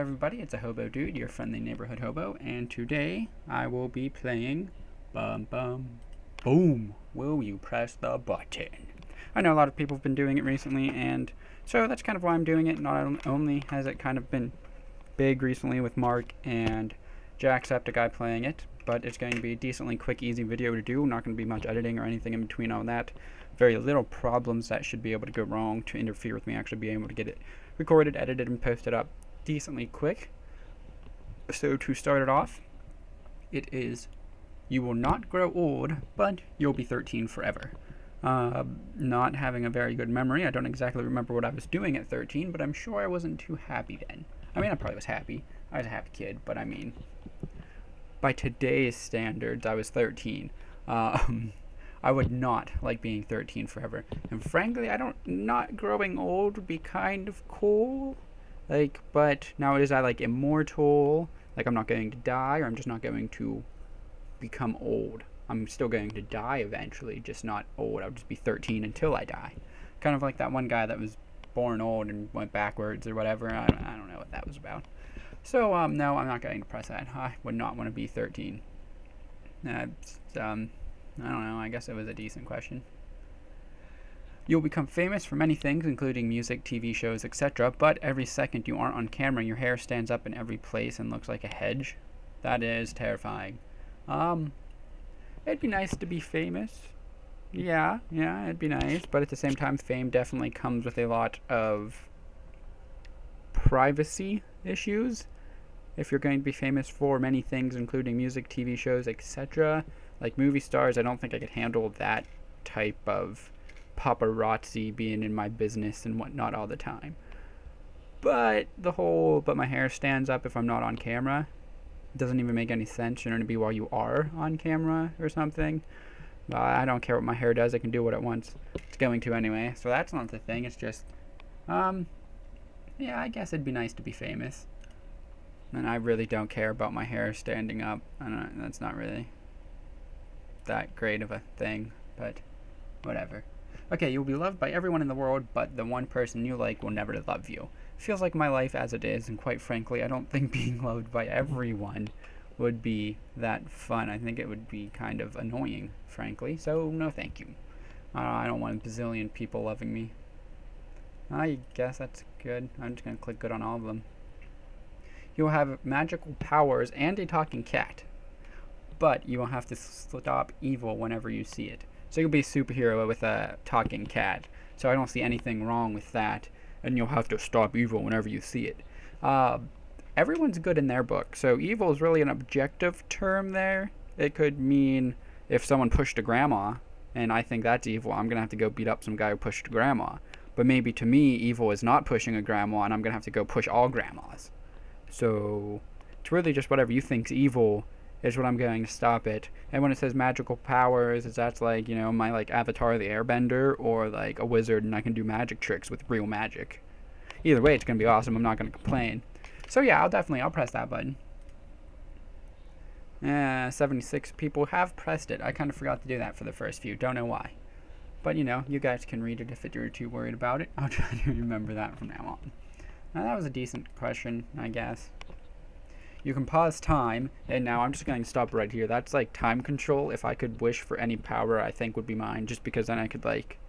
everybody, it's ahobodude, your friendly neighborhood hobo, and today I will be playing Bum Bum Boom. Will you press the button? I know a lot of people have been doing it recently, and so that's kind of why I'm doing it. Not only has it kind of been big recently with Mark and Jacksepticeye playing it, but it's going to be a decently quick, easy video to do. Not going to be much editing or anything in between all that. Very little problems that should be able to go wrong to interfere with me actually being able to get it recorded, edited, and posted up decently quick. So to start it off, it is you will not grow old, but you'll be 13 forever. Not having a very good memory. I don't exactly remember what I was doing at 13, but I'm sure I wasn't too happy then. I mean, I probably was happy. I was a happy kid, but I mean, by today's standards, I was 13. I would not like being 13 forever. And frankly, not growing old would be kind of cool. Like, but now is I like immortal? Like, I'm not going to die, or I'm just not going to become old. I'm still going to die eventually, just not old. I'll just be 13 until I die. Kind of like that one guy that was born old and went backwards or whatever. I don't know what that was about. So, no, I'm not going to press that. I would not want to be 13. I don't know. I guess it was a decent question. You'll become famous for many things, including music, TV shows, etc. But every second you aren't on camera, your hair stands up in every place and looks like a hedge. That is terrifying. It'd be nice to be famous. Yeah, it'd be nice. But at the same time, fame definitely comes with a lot of privacy issues. If you're going to be famous for many things, including music, TV shows, etc. Like movie stars, I don't think I could handle that type of paparazzi being in my business and whatnot all the time. But my hair stands up if I'm not on camera. It doesn't even make any sense. Shouldn't it be while you are on camera or something? I don't care what my hair does. It can do what it wants. It's going to anyway. So that's not the thing. It's just, yeah, I guess it'd be nice to be famous. And I really don't care about my hair standing up. That's not really that great of a thing, but whatever. Okay, you'll be loved by everyone in the world, but the one person you like will never love you. Feels like my life as it is, and quite frankly, I don't think being loved by everyone would be that fun. I think it would be kind of annoying, frankly, so no thank you. I don't want a bazillion people loving me. I guess that's good. I'm just going to click good on all of them. You'll have magical powers and a talking cat, but you will have to stop evil whenever you see it. So you'll be a superhero with a talking cat. So I don't see anything wrong with that. And you'll have to stop evil whenever you see it. Everyone's good in their book. So evil is really an objective term there. It could mean if someone pushed a grandma, and I think that's evil, I'm going to have to go beat up some guy who pushed a grandma. But maybe to me, evil is not pushing a grandma, and I'm going to have to go push all grandmas. So it's really just whatever you think's evil is what I'm going to stop it. And when it says magical powers, that's like, you know, my like Avatar the Airbender, or like a wizard and I can do magic tricks with real magic. Either way, it's going to be awesome. I'm not going to complain. So yeah, I'll press that button. 76 people have pressed it. I kind of forgot to do that for the first few. Don't know why. But you know, you guys can read it if you're too worried about it. I'll try to remember that from now on. Now that was a decent question, I guess. You can pause time, and now I'm just going to stop right here. That's like time control. If I could wish for any power, I think would be mine, just because then I could like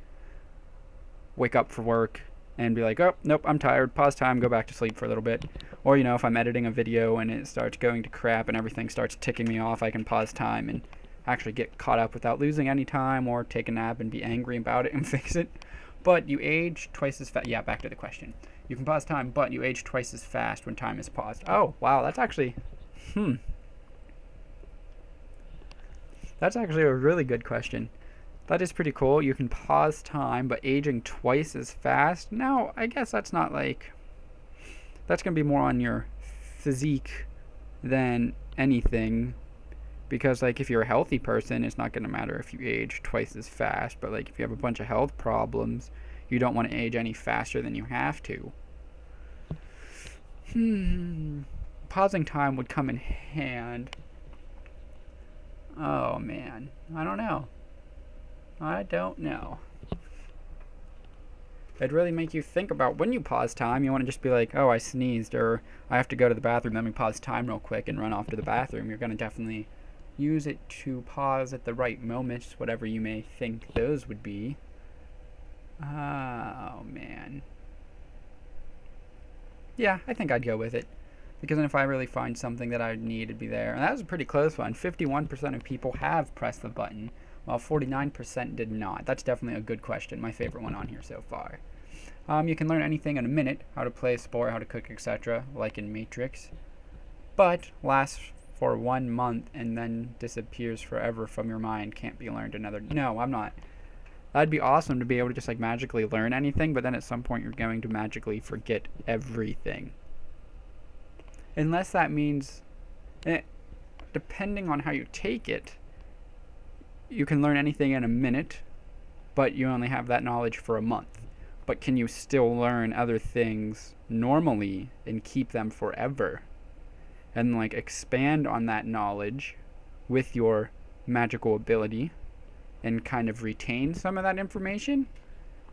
wake up for work and be like, oh, nope, I'm tired, pause time, go back to sleep for a little bit. Or, you know, if I'm editing a video and it starts going to crap and everything starts ticking me off, I can pause time and actually get caught up without losing any time, or take a nap and be angry about it and fix it. But you age twice as fast. Yeah, back to the question. You can pause time, but you age twice as fast when time is paused. Oh, wow, that's actually, That's actually a really good question. That is pretty cool. You can pause time, but aging twice as fast? Now, I guess that's not like, that's going to be more on your physique than anything. Because, like, if you're a healthy person, it's not going to matter if you age twice as fast. But, like, if you have a bunch of health problems, you don't want to age any faster than you have to. Pausing time would come in hand. Oh, man. I don't know. it'd really make you think about when you pause time. You want to just be like, oh, I sneezed, or I have to go to the bathroom, let me pause time real quick and run off to the bathroom. You're going to definitely use it to pause at the right moments, whatever you may think those would be. Oh, man. Yeah, I think I'd go with it. Because then if I really find something that I need, it'd be there. And that was a pretty close one. 51% of people have pressed the button, while 49% did not. That's definitely a good question. My favorite one on here so far. You can learn anything in a minute. How to play a sport, how to cook, etc. Like in Matrix. But lasts for 1 month and then disappears forever from your mind. Can't be learned another... No, I'm not. That'd be awesome to be able to just like magically learn anything, but then at some point you're going to magically forget everything. Unless that means, depending on how you take it, you can learn anything in a minute, but you only have that knowledge for a month. But can you still learn other things normally and keep them forever? And like expand on that knowledge with your magical ability and kind of retain some of that information?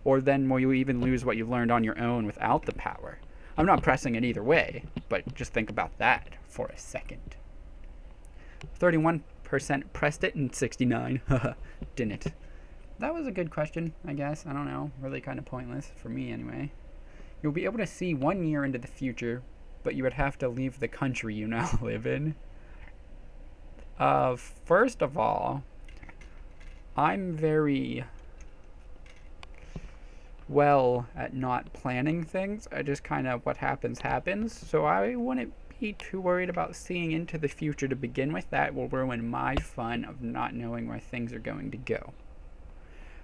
Or then will you even lose what you learned on your own without the power? I'm not pressing it either way, but just think about that for a second. 31% pressed it and 69% didn't. That was a good question, I guess. I don't know. Really kind of pointless for me anyway. You'll be able to see 1 year into the future, but you would have to leave the country you now live in. First of all, I'm very well at not planning things. I just kind of, what happens happens. So I wouldn't be too worried about seeing into the future to begin with. That will ruin my fun of not knowing where things are going to go.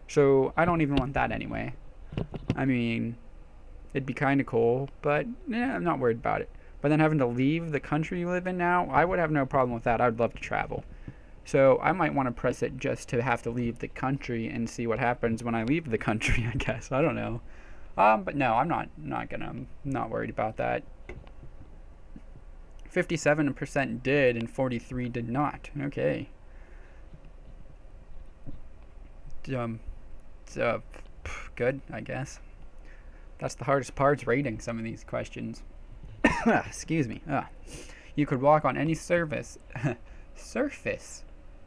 So I don't even want that anyway. I mean, it'd be kind of cool, but yeah, I'm not worried about it. But then having to leave the country you live in now, I would have no problem with that. I would love to travel. So I might want to press it just to have to leave the country and see what happens when I leave the country, I guess. I don't know. But no, I'm not worried about that. 57% did and 43% did not. Okay. Good, I guess. That's the hardest part, rating some of these questions. Excuse me. You could walk on any surface,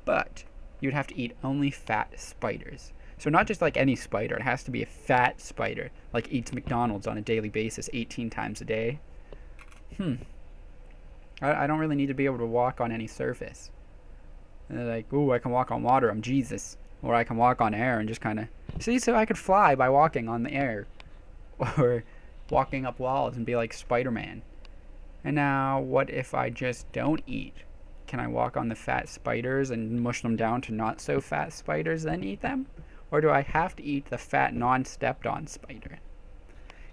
but you'd have to eat only fat spiders. So not just like any spider, it has to be a fat spider, like eats McDonald's on a daily basis 18 times a day. I don't really need to be able to walk on any surface. And they're like, ooh, I can walk on water, I'm Jesus. Or I can walk on air and just kind of... See, so I could fly by walking on the air. Or walking up walls and be like Spider-Man. And now, what if I just don't eat? Can I walk on the fat spiders and mush them down to not so fat spiders then eat them? Or do I have to eat the fat non-stepped on spider?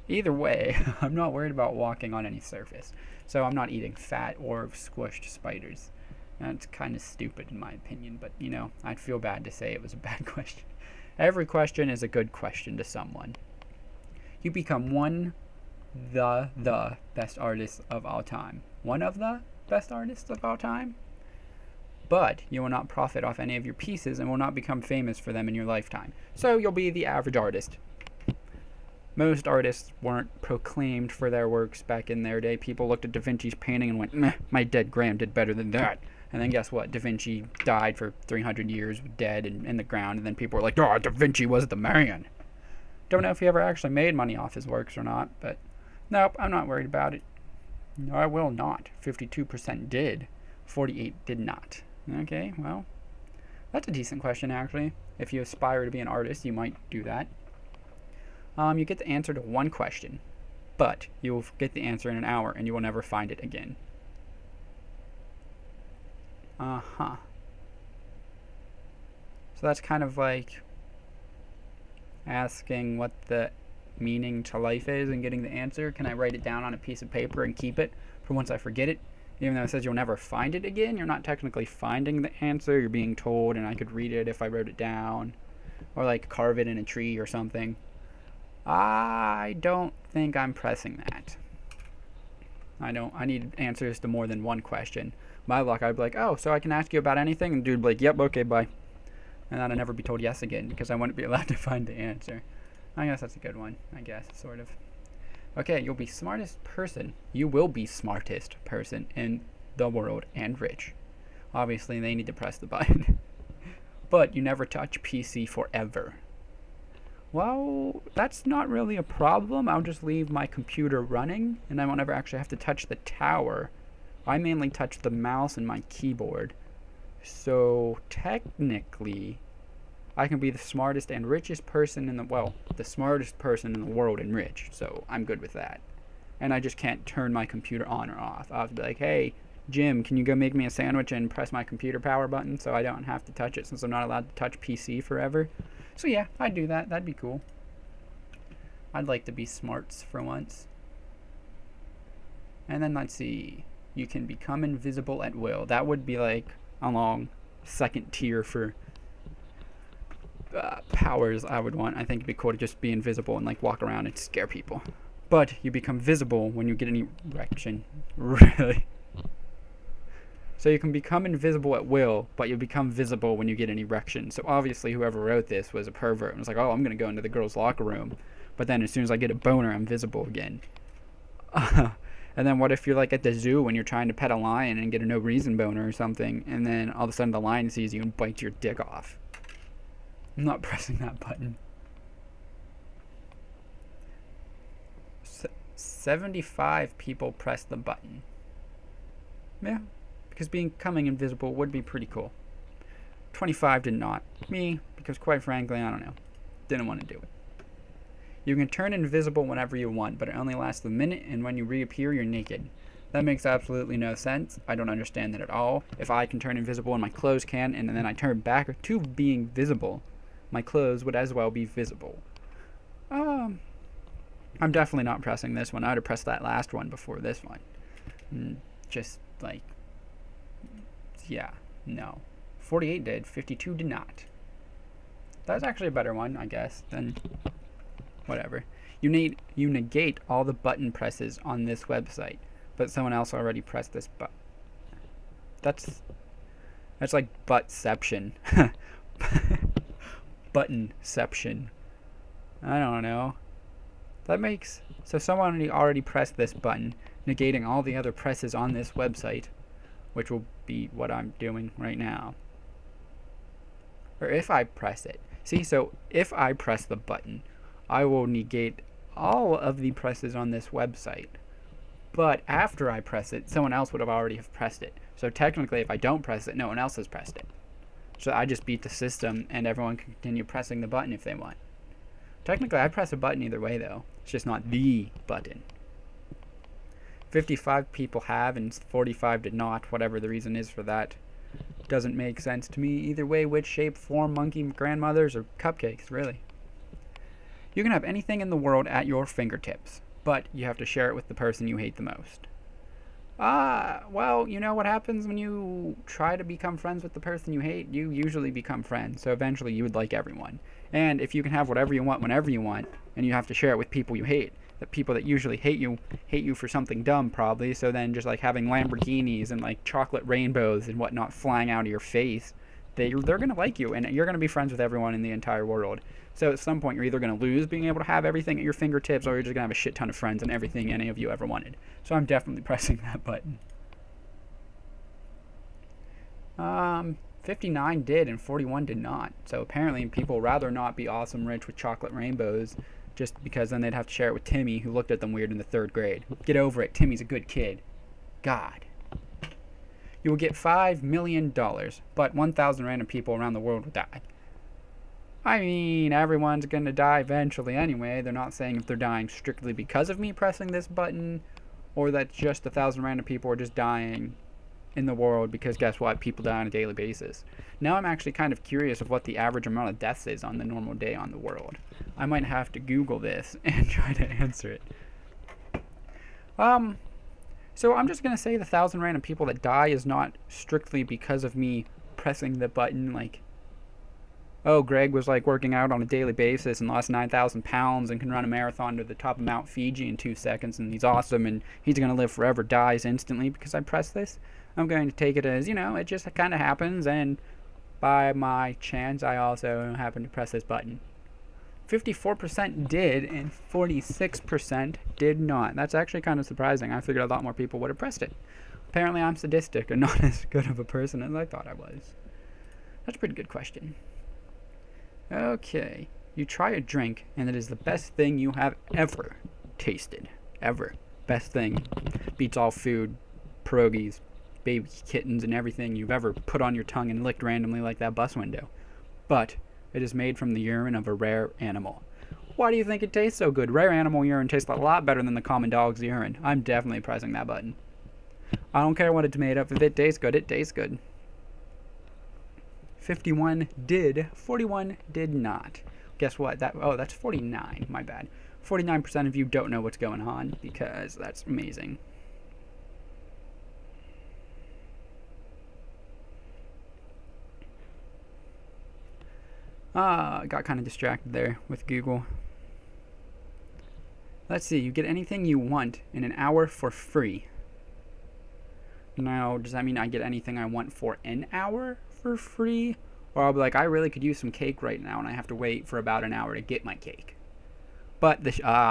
Either way, I'm not worried about walking on any surface. So I'm not eating fat or squished spiders. That's kind of stupid in my opinion, but you know, I'd feel bad to say it was a bad question. Every question is a good question to someone. You become the best artist of all time. One of the best artists of all time? But you will not profit off any of your pieces and will not become famous for them in your lifetime. So you'll be the average artist. Most artists weren't proclaimed for their works back in their day. People looked at Da Vinci's painting and went, meh, my dead Graham did better than that. And then guess what? Da Vinci died for 300 years dead and in the ground. And then people were like, oh, Da Vinci was the man. Don't know if he ever actually made money off his works or not. But nope, I'm not worried about it. No, I will not. 52% did. 48% did not. Okay, well, that's a decent question actually. If you aspire to be an artist, you might do that. You get the answer to one question, but you will get the answer in an hour and you will never find it again. So that's kind of like asking what the meaning to life is and getting the answer. Can I write it down on a piece of paper and keep it for once I forget it? Even though it says you'll never find it again, you're not technically finding the answer. You're being told, and I could read it if I wrote it down. Or like carve it in a tree or something. I don't think I'm pressing that. I need answers to more than one question. My luck, I'd be like, oh, so I can ask you about anything? And dude would be like, yep, okay, bye. And then I'd never be told yes again because I wouldn't be allowed to find the answer. I guess that's a good one. I guess, sort of. Okay, you'll be smartest person. You will be smartest person in the world and rich. Obviously, they need to press the button. But you never touch PC forever. Well, that's not really a problem. I'll just leave my computer running, and I won't ever actually have to touch the tower. I mainly touch the mouse and my keyboard. So, technically, I can be the smartest and richest person in the, well, the smartest person in the world and rich. So, I'm good with that. And I just can't turn my computer on or off. I'll have to be like, hey, Jim, can you go make me a sandwich and press my computer power button so I don't have to touch it since I'm not allowed to touch PC forever? So yeah, I'd do that. That'd be cool. I'd like to be smarts for once. And then let's see. You can become invisible at will. That would be like a long second tier for powers I would want. I think it'd be cool to just be invisible and like walk around and scare people. But you become visible when you get an erection. Really? So you can become invisible at will, but you become visible when you get an erection. So obviously whoever wrote this was a pervert and was like, oh, I'm going to go into the girls' locker room. But then as soon as I get a boner, I'm visible again. And then what if you're like at the zoo when you're trying to pet a lion and get a no reason boner or something, and then all of a sudden the lion sees you and bites your dick off? I'm not pressing that button. 75 people pressed the button. Yeah. Because becoming invisible would be pretty cool. 25 did not. Me, because quite frankly, I don't know. Didn't want to do it. You can turn invisible whenever you want, but it only lasts a minute, and when you reappear, you're naked. That makes absolutely no sense. I don't understand that at all. If I can turn invisible and my clothes can, and then I turn back to being visible, my clothes would as well be visible. I'm definitely not pressing this one. I would have pressed that last one before this one. Just like... yeah, no. 48 did, 52 did not. That's actually a better one, I guess, than whatever. You negate all the button presses on this website, but someone else already pressed this button. That's like buttception. Buttonception. I don't know. That makes... so someone already pressed this button, negating all the other presses on this website, which will be what I'm doing right now. Or if I press it. See, so if I press the button, I will negate all of the presses on this website. But after I press it, someone else would have already have pressed it. So technically, if I don't press it, no one else has pressed it. So I just beat the system, and everyone can continue pressing the button if they want. Technically, I press a button either way, though. It's just not the button. 55 people have and 45 did not. Whatever the reason is for that doesn't make sense to me. Either way, which shape, form, monkey, grandmothers, or cupcakes, really. You can have anything in the world at your fingertips, but you have to share it with the person you hate the most. Well, you know what happens when you try to become friends with the person you hate? You usually become friends, so eventually you would like everyone. And if you can have whatever you want whenever you want, and you have to share it with people you hate, the people that usually hate you for something dumb probably, so then just like having Lamborghinis and like chocolate rainbows and whatnot flying out of your face, they're going to like you, and you're going to be friends with everyone in the entire world. So at some point you're either going to lose being able to have everything at your fingertips, or you're just going to have a shit ton of friends and everything any of you ever wanted. So I'm definitely pressing that button. 59 did and 41 did not. So apparently people rather not be awesome rich with chocolate rainbows, just because then they'd have to share it with Timmy, who looked at them weird in the 3rd grade. Get over it. Timmy's a good kid. God. You will get $5 million, but 1,000 random people around the world will die. I mean, everyone's going to die eventually anyway. They're not saying if they're dying strictly because of me pressing this button, or that just 1,000 random people are just dying in the world because guess what? People die on a daily basis. Now I'm actually kind of curious of what the average amount of deaths is on the normal day on the world. I might have to Google this and try to answer it. So I'm just going to say the 1,000 random people that die is not strictly because of me pressing the button, like, oh, Greg was like working out on a daily basis and lost 9,000 pounds and can run a marathon to the top of Mount Fiji in 2 seconds and he's awesome and he's going to live forever, dies instantly because I pressed this. I'm going to take it as, you know, it just kind of happens, and by my chance I also happen to press this button. 54% did and 46% did not. That's actually kind of surprising. I figured a lot more people would have pressed it. Apparently I'm sadistic and not as good of a person as I thought I was. That's a pretty good question. Okay. You try a drink and it is the best thing you have ever tasted. Ever. Best thing. Beats all food, pierogies, baby kittens, and everything you've ever put on your tongue and licked randomly like that bus window. But it is made from the urine of a rare animal. Why do you think it tastes so good? Rare animal urine tastes a lot better than the common dog's urine. I'm definitely pressing that button. I don't care what it's made of. If it tastes good, it tastes good. 51 did, 41 did not. Guess what? That's 49. My bad. 49% of you don't know what's going on, because that's amazing. Got kind of distracted there with Google. Let's see. You get anything you want in an hour for free. Now, does that mean I get anything I want for an hour for free? Or I'll be like, I really could use some cake right now, and I have to wait for about an hour to get my cake. But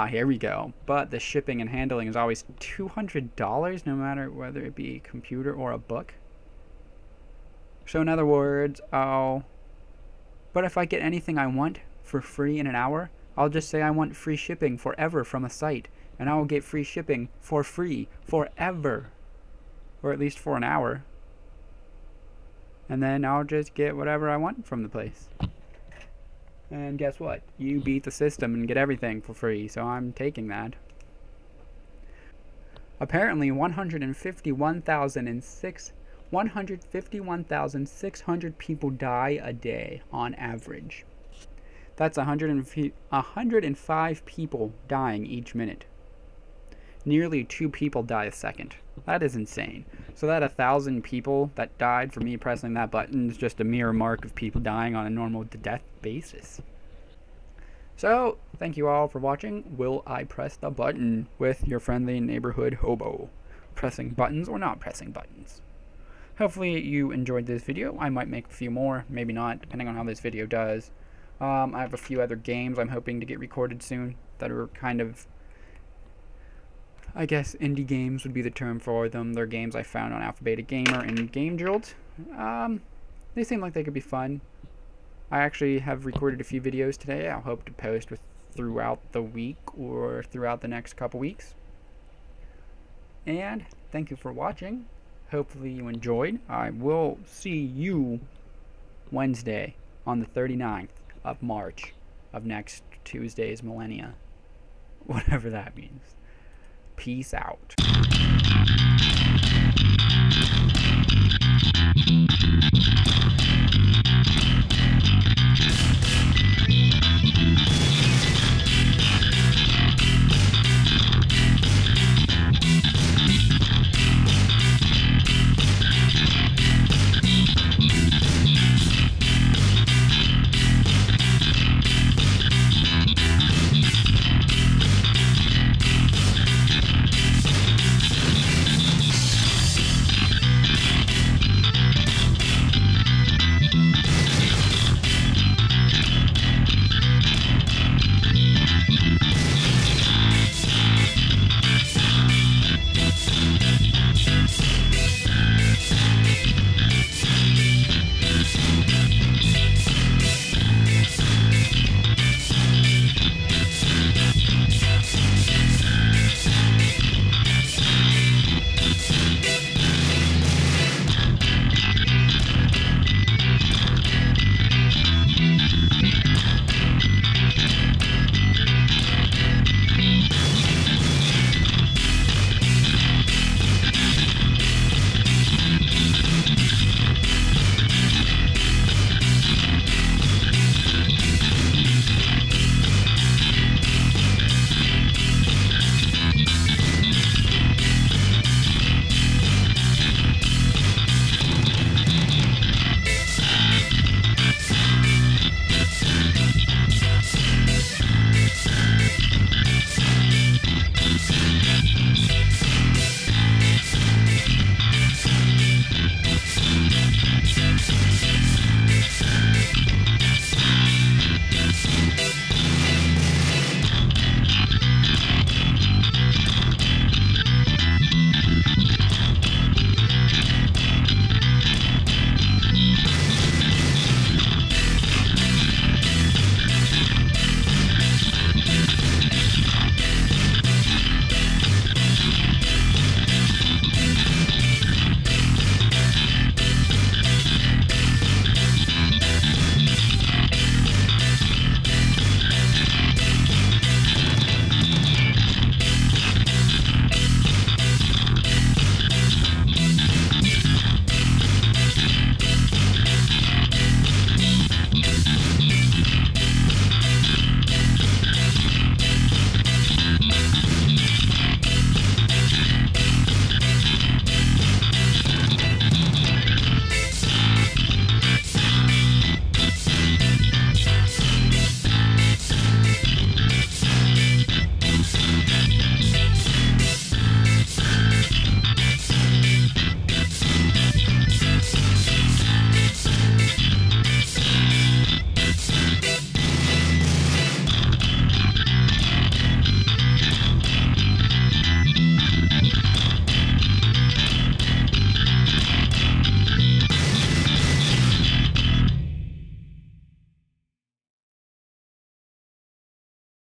here we go. But the shipping and handling is always $200, no matter whether it be a computer or a book. So in other words, but if I get anything I want for free in an hour, I'll just say I want free shipping forever from a site, and I will get free shipping for free forever. Or at least for an hour. And then I'll just get whatever I want from the place. And guess what? You beat the system and get everything for free, so I'm taking that. Apparently 151,600 people die a day on average. That's 105 people dying each minute. Nearly 2 people die a second. That is insane. So that 1,000 people that died for me pressing that button is just a mere mark of people dying on a normal death basis. So, thank you all for watching. Will I press the button with your friendly neighborhood hobo? Pressing buttons or not pressing buttons? Hopefully you enjoyed this video. I might make a few more, maybe not, depending on how this video does. I have a few other games I'm hoping to get recorded soon that are kind of, I guess indie games would be the term for them. They're games I found on Alpha Beta Gamer and Game Jolt. They seem like they could be fun. I actually have recorded a few videos today. I'll hope to post throughout the week or throughout the next couple weeks. And thank you for watching. Hopefully you enjoyed. I will see you Wednesday on the 39th of March of next Tuesday's millennia. Whatever that means. Peace out.